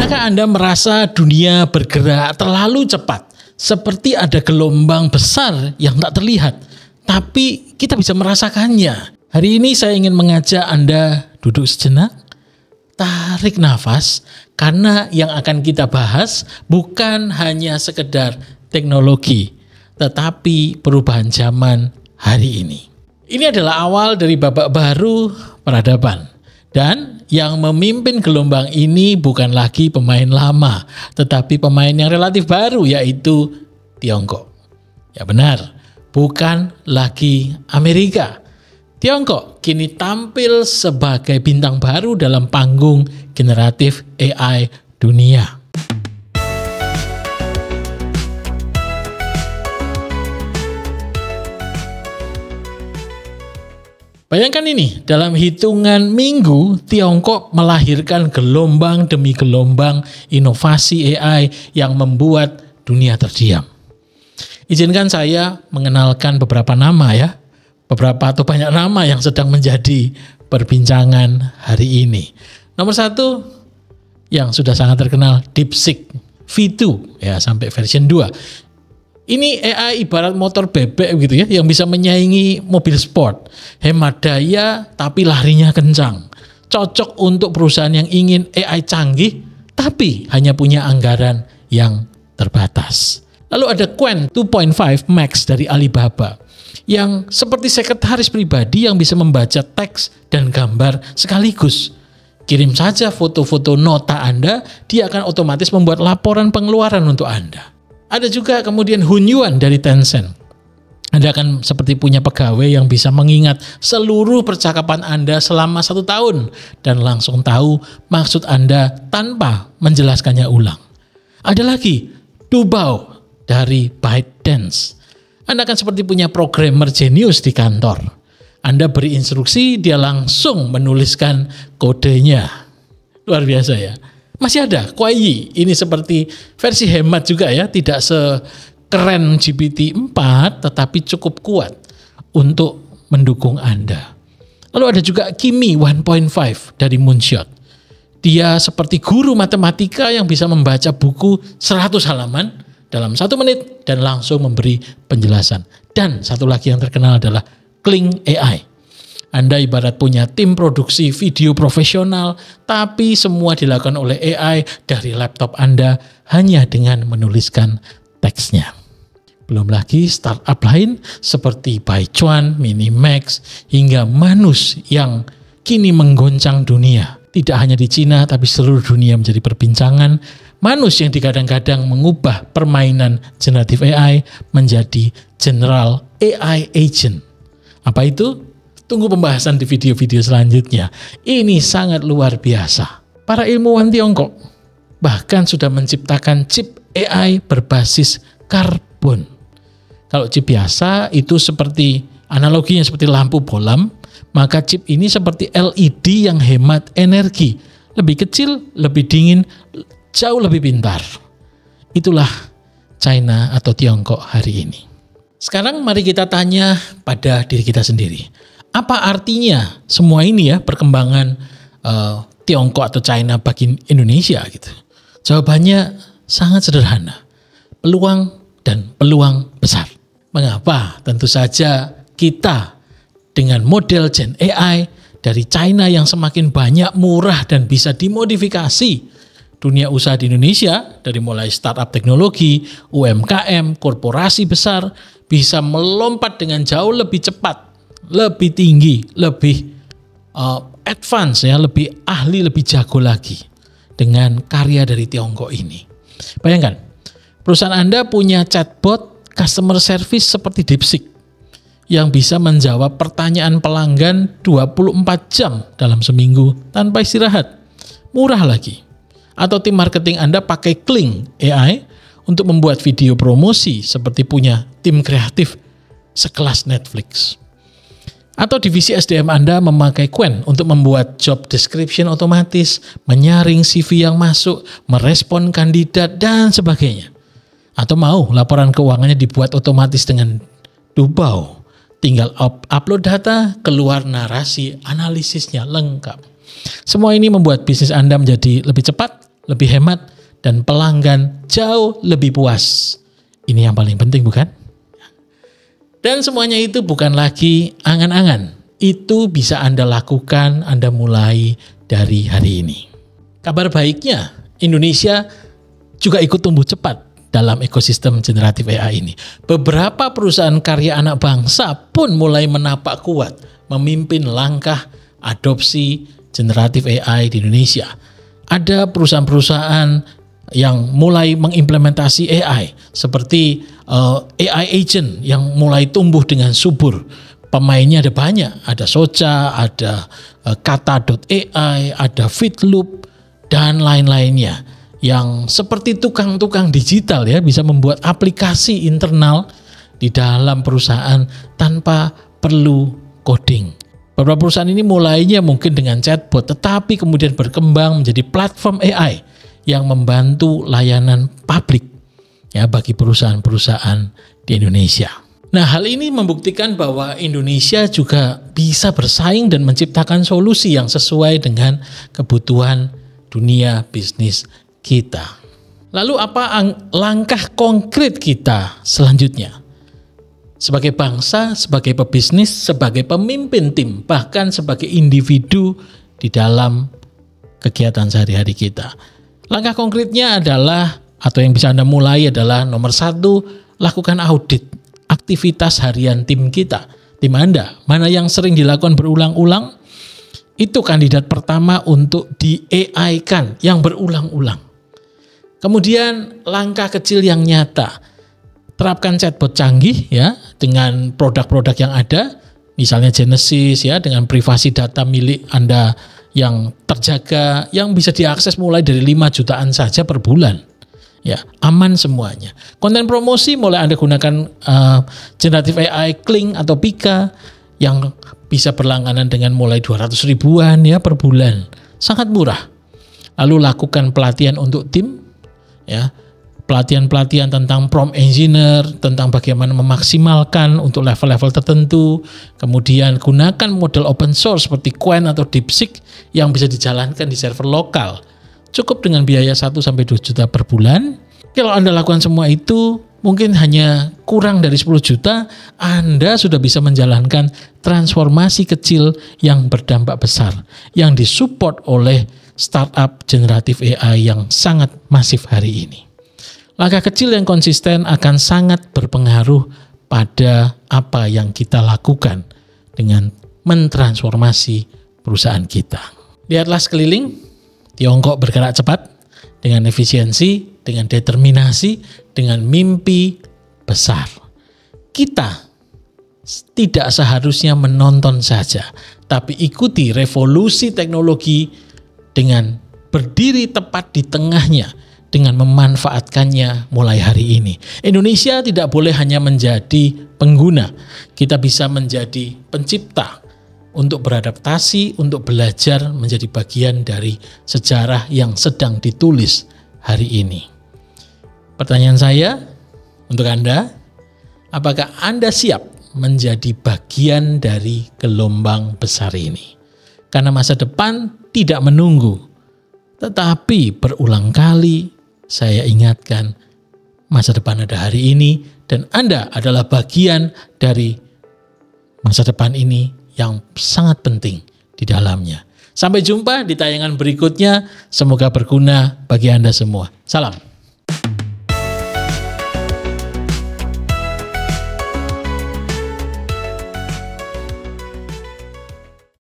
Pernahkah Anda merasa dunia bergerak terlalu cepat? Seperti ada gelombang besar yang tak terlihat, tapi kita bisa merasakannya. Hari ini saya ingin mengajak Anda duduk sejenak, tarik nafas, karena yang akan kita bahas bukan hanya sekedar teknologi, tetapi perubahan zaman hari ini. Ini adalah awal dari babak baru peradaban. Dan yang memimpin gelombang ini bukan lagi pemain lama, tetapi pemain yang relatif baru, yaitu Tiongkok. Ya benar, bukan lagi Amerika. Tiongkok kini tampil sebagai bintang baru dalam panggung generatif AI dunia. Bayangkan ini, dalam hitungan minggu, Tiongkok melahirkan gelombang demi gelombang inovasi AI yang membuat dunia terdiam. Izinkan saya mengenalkan beberapa nama ya, beberapa atau banyak nama yang sedang menjadi perbincangan hari ini. Nomor 1, yang sudah sangat terkenal, DeepSeek V2 ya, sampai version 2. Ini AI ibarat motor bebek gitu ya, yang bisa menyaingi mobil sport. Hemat daya tapi larinya kencang. Cocok untuk perusahaan yang ingin AI canggih tapi hanya punya anggaran yang terbatas. Lalu ada Qwen 2.5 Max dari Alibaba, yang seperti sekretaris pribadi yang bisa membaca teks dan gambar sekaligus. Kirim saja foto-foto nota Anda, dia akan otomatis membuat laporan pengeluaran untuk Anda. Ada juga kemudian Hunyuan dari Tencent. Anda akan seperti punya pegawai yang bisa mengingat seluruh percakapan Anda selama 1 tahun dan langsung tahu maksud Anda tanpa menjelaskannya ulang. Ada lagi Dubao dari ByteDance. Anda akan seperti punya programmer jenius di kantor. Anda beri instruksi, dia langsung menuliskan kodenya. Luar biasa ya. Masih ada Kuai, ini seperti versi hemat juga ya, tidak sekeren GPT-4 tetapi cukup kuat untuk mendukung Anda. Lalu ada juga Kimi 1.5 dari Moonshot. Dia seperti guru matematika yang bisa membaca buku 100 halaman dalam 1 menit dan langsung memberi penjelasan. Dan satu lagi yang terkenal adalah Kling AI. Anda ibarat punya tim produksi video profesional, tapi semua dilakukan oleh AI dari laptop Anda hanya dengan menuliskan teksnya. Belum lagi startup lain seperti Baichuan, Minimax, hingga Manus yang kini menggoncang dunia. Tidak hanya di Cina, tapi seluruh dunia menjadi perbincangan. Manus yang digadang-gadang mengubah permainan generatif AI menjadi General AI Agent. Apa itu? Tunggu pembahasan di video-video selanjutnya. Ini sangat luar biasa. Para ilmuwan Tiongkok bahkan sudah menciptakan chip AI berbasis karbon. Kalau chip biasa itu seperti analoginya seperti lampu bolam, maka chip ini seperti LED yang hemat energi. Lebih kecil, lebih dingin, jauh lebih pintar. Itulah China atau Tiongkok hari ini. Sekarang mari kita tanya pada diri kita sendiri. Apa artinya semua ini ya, perkembangan Tiongkok atau China bagi Indonesia gitu? Jawabannya sangat sederhana. Peluang dan peluang besar. Mengapa? Tentu saja kita dengan model Gen AI dari China yang semakin banyak, murah dan bisa dimodifikasi. Dunia usaha di Indonesia dari mulai startup teknologi, UMKM, korporasi besar bisa melompat dengan jauh lebih cepat, lebih tinggi, lebih advance ya, lebih ahli, lebih jago lagi dengan karya dari Tiongkok ini. Bayangkan, perusahaan Anda punya chatbot customer service seperti DeepSeek yang bisa menjawab pertanyaan pelanggan 24 jam dalam seminggu tanpa istirahat. Murah lagi. Atau tim marketing Anda pakai Kling AI untuk membuat video promosi seperti punya tim kreatif sekelas Netflix. Atau divisi SDM Anda memakai Qwen untuk membuat job description otomatis, menyaring CV yang masuk, merespon kandidat, dan sebagainya. Atau mau laporan keuangannya dibuat otomatis dengan Dubao. Tinggal upload data, keluar narasi, analisisnya lengkap. Semua ini membuat bisnis Anda menjadi lebih cepat, lebih hemat, dan pelanggan jauh lebih puas. Ini yang paling penting, bukan? Dan semuanya itu bukan lagi angan-angan. Itu bisa Anda lakukan, Anda mulai dari hari ini. Kabar baiknya, Indonesia juga ikut tumbuh cepat dalam ekosistem generatif AI ini. Beberapa perusahaan karya anak bangsa pun mulai menapak kuat memimpin langkah adopsi generatif AI di Indonesia. Ada perusahaan-perusahaan yang mulai mengimplementasi AI seperti AI agent yang mulai tumbuh dengan subur. Pemainnya ada banyak, ada Soca, ada Kata.ai, ada Fitloop, dan lain-lainnya yang seperti tukang-tukang digital ya, bisa membuat aplikasi internal di dalam perusahaan tanpa perlu coding. Beberapa perusahaan ini mulainya mungkin dengan chatbot, tetapi kemudian berkembang menjadi platform AI yang membantu layanan publik ya bagi perusahaan-perusahaan di Indonesia. Nah, hal ini membuktikan bahwa Indonesia juga bisa bersaing dan menciptakan solusi yang sesuai dengan kebutuhan dunia bisnis kita. Lalu apa langkah konkret kita selanjutnya? Sebagai bangsa, sebagai pebisnis, sebagai pemimpin tim, bahkan sebagai individu di dalam kegiatan sehari-hari kita. Langkah konkretnya adalah, atau yang bisa Anda mulai adalah nomor 1, lakukan audit aktivitas harian tim kita. Tim Anda, mana yang sering dilakukan berulang-ulang, itu kandidat pertama untuk di-AI-kan yang berulang-ulang. Kemudian langkah kecil yang nyata, terapkan chatbot canggih ya dengan produk-produk yang ada, misalnya Genesis ya dengan privasi data milik Anda yang terjaga, yang bisa diakses mulai dari 5 jutaan saja per bulan. Ya, aman semuanya. Konten promosi mulai Anda gunakan generative AI Kling atau Pika yang bisa berlangganan dengan mulai 200 ribuan ya per bulan. Sangat murah. Lalu lakukan pelatihan untuk tim ya. Pelatihan-pelatihan tentang prompt engineer, tentang bagaimana memaksimalkan untuk level-level tertentu. Kemudian gunakan model open source seperti Qwen atau DeepSeek yang bisa dijalankan di server lokal. Cukup dengan biaya 1-2 juta per bulan. Kalau Anda lakukan semua itu, mungkin hanya kurang dari 10 juta, Anda sudah bisa menjalankan transformasi kecil yang berdampak besar, yang disupport oleh startup generatif AI yang sangat masif hari ini. Langkah kecil yang konsisten akan sangat berpengaruh pada apa yang kita lakukan dengan mentransformasi perusahaan kita. Lihatlah sekeliling, Tiongkok bergerak cepat, dengan efisiensi, dengan determinasi, dengan mimpi besar. Kita tidak seharusnya menonton saja, tapi ikuti revolusi teknologi dengan berdiri tepat di tengahnya, dengan memanfaatkannya mulai hari ini. Indonesia tidak boleh hanya menjadi pengguna, kita bisa menjadi pencipta untuk beradaptasi, untuk belajar menjadi bagian dari sejarah yang sedang ditulis hari ini. Pertanyaan saya untuk Anda, apakah Anda siap menjadi bagian dari gelombang besar ini? Karena masa depan tidak menunggu, tetapi berulang kali saya ingatkan, masa depan ada hari ini dan Anda adalah bagian dari masa depan ini yang sangat penting di dalamnya. Sampai jumpa di tayangan berikutnya, semoga berguna bagi Anda semua. Salam.